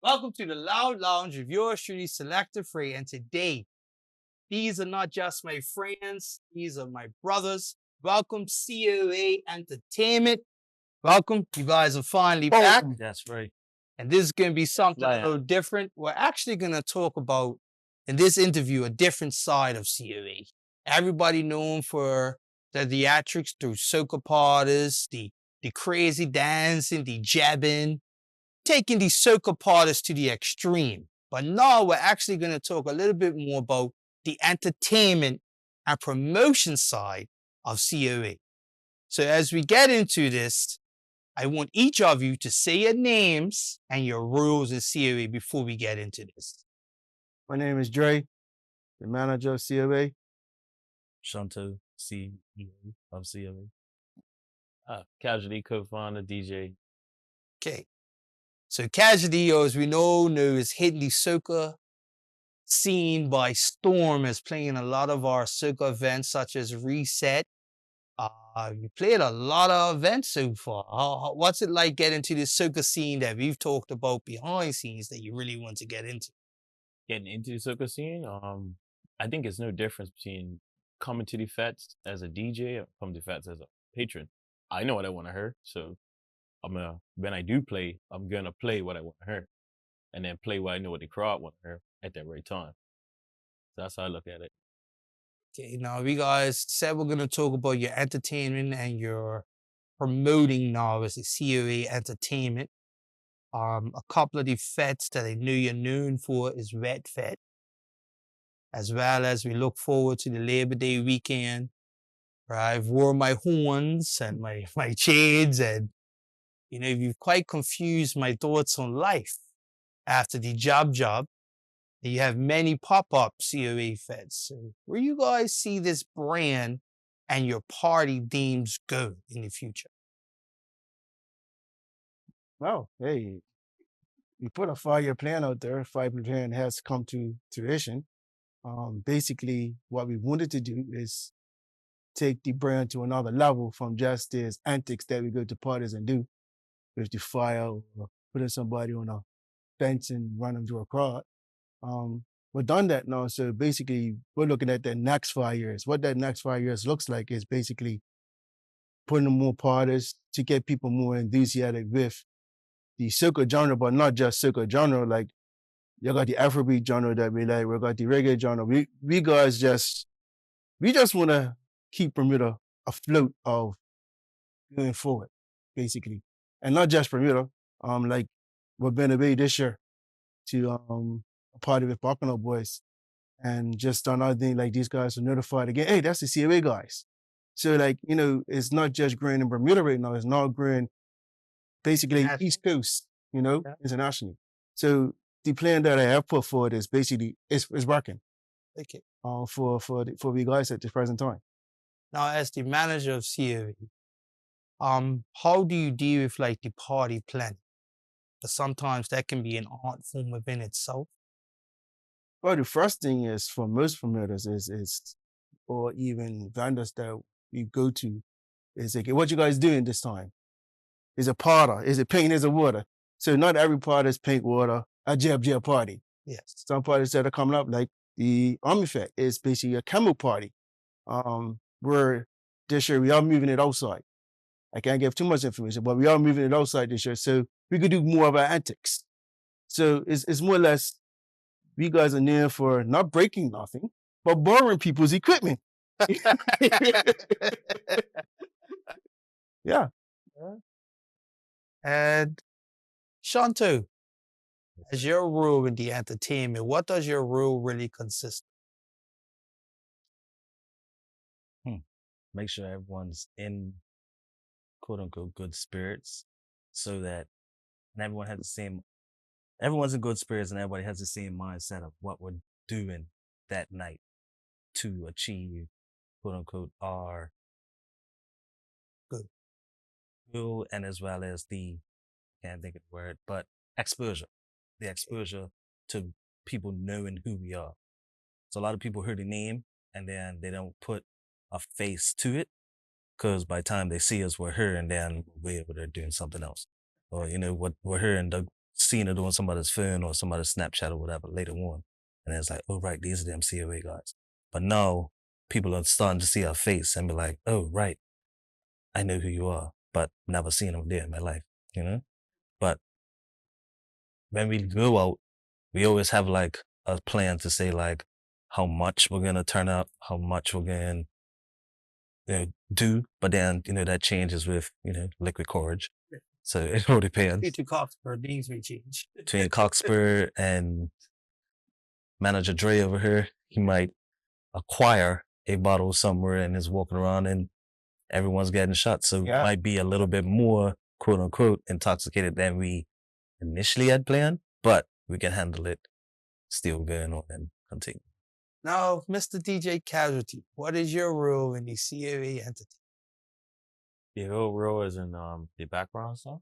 Welcome to the Loud Lounge of yours truly, Selective Free. And today, these are not just my friends, these are my brothers. Welcome, COA Entertainment. Welcome. You guys are finally back. That's right. And this is going to be something a Fly little different. We're actually going to talk about, in this interview, a different side of COA. Everybody known for the theatrics through soca parties, the crazy dancing, the jabbing, taking the soca parties to the extreme. But now we're actually going to talk a little bit more about the entertainment and promotion side of COA. So as we get into this, I want each of you to say your names and your roles in COA before we get into this. My name is Dre, the manager of COA. Shanto, CEO of COA. Casualty co-founder, DJ. Okay. So Casualty, as we know is hitting the soca scene by storm, is playing a lot of our soca events such as Reset. You played a lot of events so far. What's it like getting to this soca scene that we've talked about behind scenes that you really want to get into? Getting into the soca scene, I think it's no difference between coming to the FETs as a DJ or coming to FETs as a patron. I know what I want to hear, so when I do play, I'm gonna play what I want to hear, and then play what I know what the crowd want to hear at that right time. So that's how I look at it. Okay, now we guys said we're gonna talk about your entertainment and your promoting now as a COA Entertainment. A couple of the fets that I know you're known for is Red Fet, as well as we look forward to the Labor Day weekend, where I've wore my horns and my shades, and you've quite confused my thoughts on life after the job. You have many pop-up COA feds. So where you guys see this brand and your party themes go in the future? Well, hey, we put a 5-year plan out there. 5-year plan has come to fruition. Basically, what we wanted to do is take the brand to another level from just this antics that we go to parties and do with the fire or putting somebody on a bench and run them through a crowd. We've done that now. So basically, we're looking at the next 5 years. What that next 5 years looks like is basically putting on more parties to get people more enthusiastic with the soca genre, but not just soca genre. Like you got the Afrobeat genre that we like. We got the reggae genre. We guys just want to keep Bermuda afloat of going forward, basically, and not just Bermuda. Like we've been away this year to a party with Bacchanal Boys, and just another thing, like these guys are notified again. Hey, that's the COA guys. So like it's not just growing in Bermuda right now. It's not growing basically East Coast, internationally. So the plan that I have put forward is basically is working. Okay. For we guys at the present time. Now, as the manager of COA, how do you deal with like the party planning? Because sometimes that can be an art form within itself. Well, the first thing is for most promoters is or even vendors that we go to is like, what you guys doing this time? Is it powder? Is it paint? Is it water? So not every party is paint, water, a jab party. Yes. Some parties that are coming up, like the Army Fete, is basically a camel party. Where this year we are moving it outside. I can't give too much information, but we are moving it outside this year. So we could do more of our antics. So it's more or less, we guys are near for not breaking nothing, but borrowing people's equipment. Yeah. And Shanto, as your role in the entertainment, what does your role really consist Make sure everyone's in quote unquote good spirits, so that everyone's in good spirits and everybody has the same mindset of what we're doing that night to achieve quote unquote our goal, and as well as can't think of the word, but exposure. The exposure to people knowing who we are. So a lot of people hear the name and then they don't put a face to it, because by the time they see us, we're here, and then we're doing something else. Or, what we're here, and seen it on somebody's phone or somebody's Snapchat or whatever later on. And it's like, oh, right, these are them COA guys. But now people are starting to see our face and be like, oh, right, I know who you are, but never seen them there in my life, you know? But when we go out, we always have like a plan to say like how much we're going to turn up, how much we're going to do. But then, that changes with, liquid courage. So it all depends. Peter Coxper, things may change. Between Coxper and Manager Dre over here, he might acquire a bottle somewhere and is walking around and everyone's getting shot. So Yeah. it might be a little bit more, quote unquote, intoxicated than we initially had planned, but we can handle it, still going on and continue. Now, Mr. DJ Casualty, what is your role in the COA entity? The whole role is in the background stuff.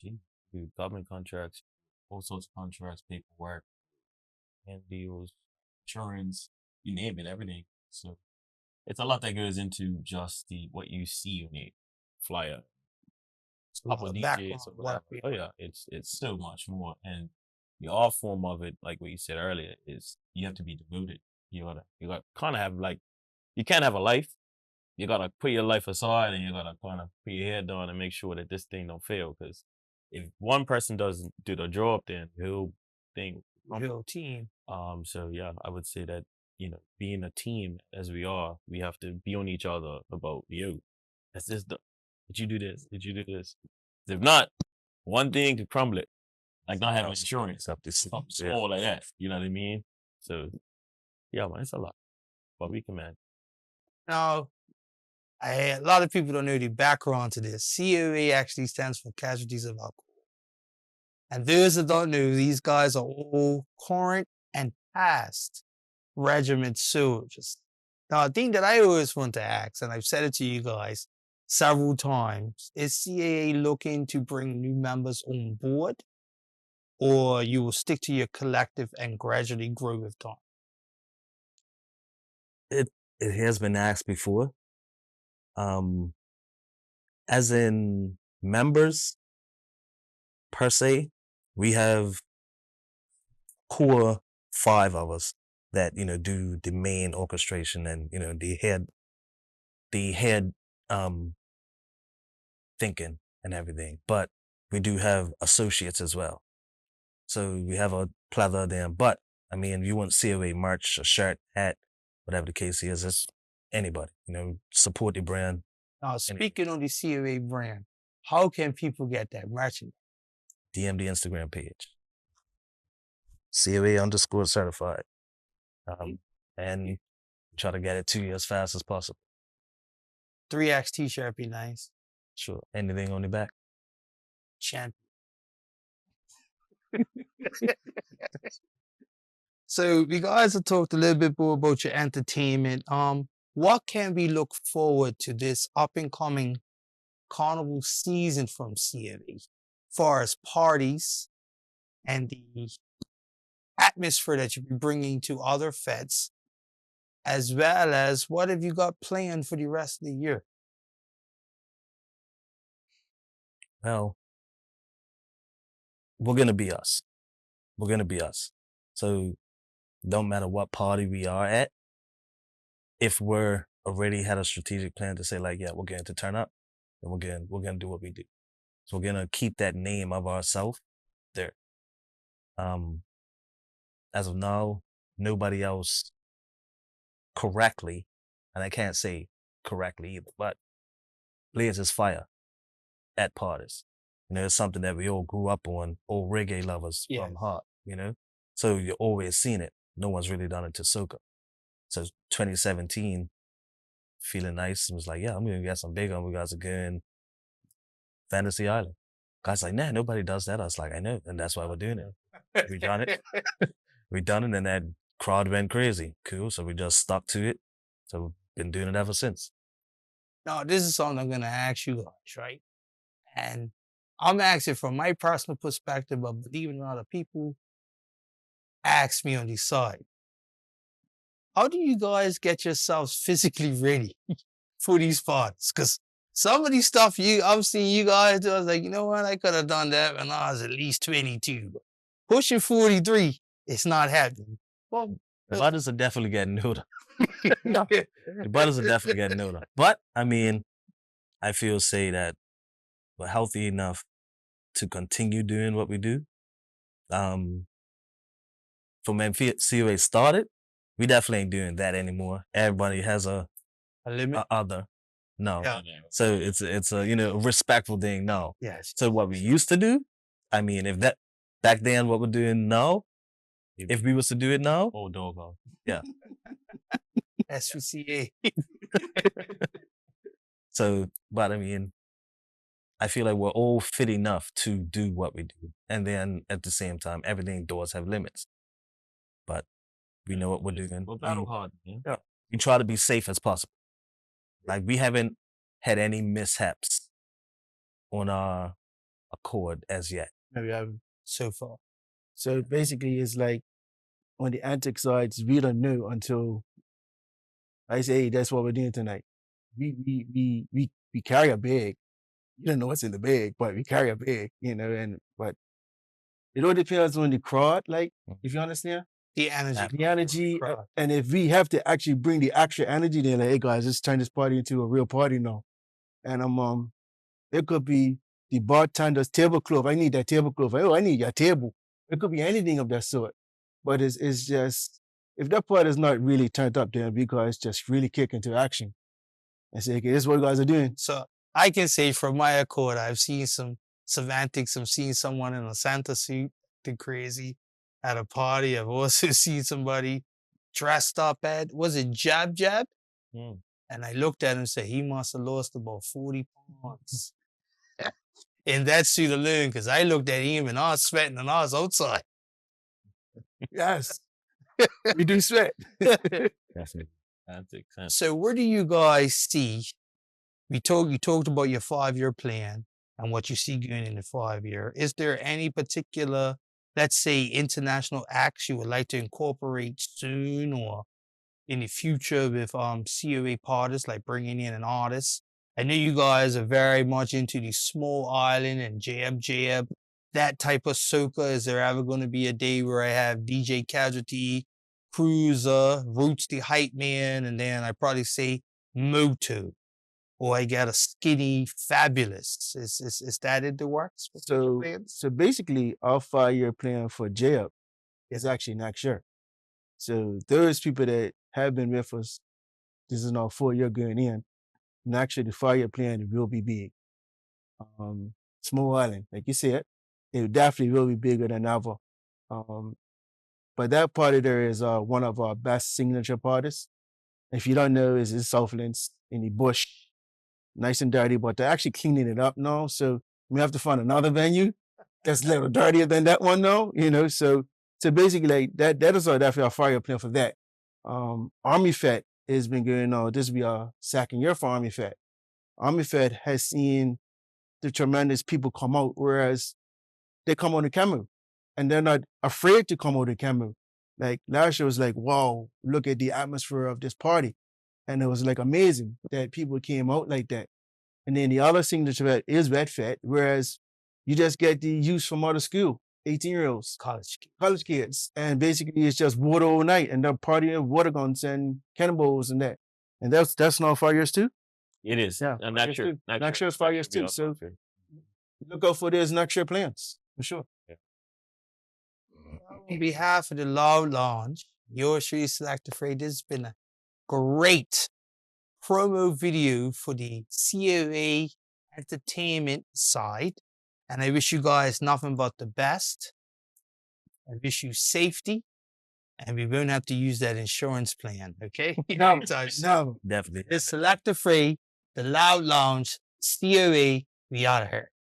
Do government contracts, all sorts of contracts, paperwork, and deals, insurance, you name it, everything. So it's a lot that goes into just what you see on the flyer. Couple of DJs or whatever. Oh yeah, it's so much more. And the art form of it, like what you said earlier, is you have to be devoted. You gotta kind of have you can't have a life. You gotta put your life aside and you gotta kind of put your head down and make sure that this thing don't fail. Because if one person doesn't do the job, then the whole thing, the whole team. So yeah, I would say that, being a team as we are, we have to be on each other about, that's this, did you do this? Did you do this? If not, one thing to crumble it, like not having insurance, all like that. You know what I mean? So yeah, man, it's a lot, but we can manage. Now, a lot of people don't know the background to this. COA actually stands for Casualties of Alcohol. And those that don't know, these guys are all current and past regiment soldiers. Now, a thing that I always want to ask, and I've said it to you guys several times, is CAA looking to bring new members on board, or you will stick to your collective and gradually grow with time? It has been asked before. As in members, per se, we have core 5 of us that, do the main orchestration and, the head thinking and everything. But we do have associates as well. So we have a plethora of them. But I mean, you want COA merch, a shirt, hat, whatever the case is, it's anybody, support the brand. Now, speaking on the COA brand, how can people get that merchandise? DM the Instagram page. COA_certified. And try to get it to you as fast as possible. 3X t-shirt be nice. Sure. Anything on the back? Champion. So you guys have talked a little bit more about your entertainment. What can we look forward to this up and coming Carnival season from COA, far as parties and the atmosphere that you'll be bringing to other FETs, as well as what have you got planned for the rest of the year? Well, we're going to be us. We're going to be us. So don't matter what party we are at, if we're already had a strategic plan to say like, yeah, we're going to turn up and we're going to do what we do. So we're going to keep that name of ourselves there. As of now, nobody else correctly, and I can't say correctly either, but blazes fire at parties. It's something that we all grew up on, all reggae lovers from heart, So you're always seen it. No one's really done it to soca. So 2017, feeling nice, and was like, yeah, I'm going to get some big on. We guys are going Fantasy Island. Guys like, nah, nobody does that. I was like, I know, and that's why we're doing it. We done it. We done it, and that crowd went crazy. Cool, so we just stuck to it. So we've been doing it ever since. Now, this is something I'm going to ask you guys, right? And I'm asking from my personal perspective, but believe it or not, people ask me on the side. How do you guys get yourselves physically ready for these parties? Because some of these stuff I've seen you guys do, I was like, you know what? I could have done that when I was at least 22. But pushing 43, it's not happening. Well, The butters are definitely getting older. no. The butters are definitely getting older. But I mean, I feel say that we're healthy enough to continue doing what we do. From when COA started, we definitely ain't doing that anymore. Everybody has A limit? a other. No. Yeah. So it's a respectful thing. No. Yes. So what we used to do, I mean, if that back then what we're doing now, if we was to do it now, Old dog house. yeah. SVCA. So, but I mean, I feel like we're all fit enough to do what we do. And then at the same time, everything does have limits. But we know what we're doing. We'll battle hard. Yeah. We try to be safe as possible. Like we haven't had any mishaps on our accord as yet. No, we haven't. So far. So basically, it's like on the antic sides, we don't know until I say, hey, that's what we're doing tonight. We carry a bag. You don't know what's in the bag, but we carry a bag, but it all depends on the crowd, like, if you understand. The energy. The energy, Crowd. and if we have to actually bring the extra energy, then like, hey guys, let's turn this party into a real party now. And it could be the bartender's tablecloth. I need that tablecloth. Oh, I need your table. It could be anything of that sort. But it's just, if that part is not really turned up, then we guys just really kick into action and say, okay, this is what you guys are doing. So I can say from my accord, I've seen some antics. I've seen someone in a Santa suit acting crazy at a party. I've also seen somebody dressed up was it Jab Jab? Mm. And I looked at him and said, he must have lost about 40 pounds in that suit alone, because I looked at him and I was sweating and I was outside. Yes, we do sweat. Definitely. Antics. So where do you guys see, you talked about your 5-year plan and what you see going in the 5-year. Is there any particular, let's say, international acts you would like to incorporate soon or in the future with COA parties, like bringing in an artist? I know you guys are very much into the small island and jab, that type of soca. Is there ever going to be a day where I have DJ Casualty, Cruiser, Roots the Hype Man, and then I probably say Moto, or I got a Skinny Fabulous? Is that in the works? So basically, our 5-year plan for J-Up is actually next year. So those people that have been with us, this is our 4-year going in. And actually, the 5-year plan will be big. Small island, like you said, it definitely will be bigger than ever. But that party there is one of our best signature parties. If you don't know, it's in Southlands in the bush, nice and dirty, but they're actually cleaning it up now. So we have to find another venue that's a little dirtier than that one now, So basically, like that is definitely our 5-year plan for that. Army FETE has been going on. This will be our 2nd year for Army FETE. Army FETE has seen the tremendous people come out, whereas they come on the camera and they're not afraid to come on the camera. Like last year was like, wow, look at the atmosphere of this party. And it was like amazing that people came out like that. And then the other signature FETE is Red FETE, whereas you just get the youth from out of school, 18-year-olds, college kids. And basically it's just water all night and they're partying with water guns and cannonballs and that. And that's now 5 years too? It is. Yeah. Next year. Next year is 5 years too. So look out for those next year plans, for sure. Yeah. On behalf of the Loud Lounge, yours truly, Selector Frey, this has been a great promo video for the COA Entertainment side. And I wish you guys nothing but the best. I wish you safety. And we won't have to use that insurance plan, okay? No. Definitely. It's Selector Frey, the Loud Lounge, COA, we out of here.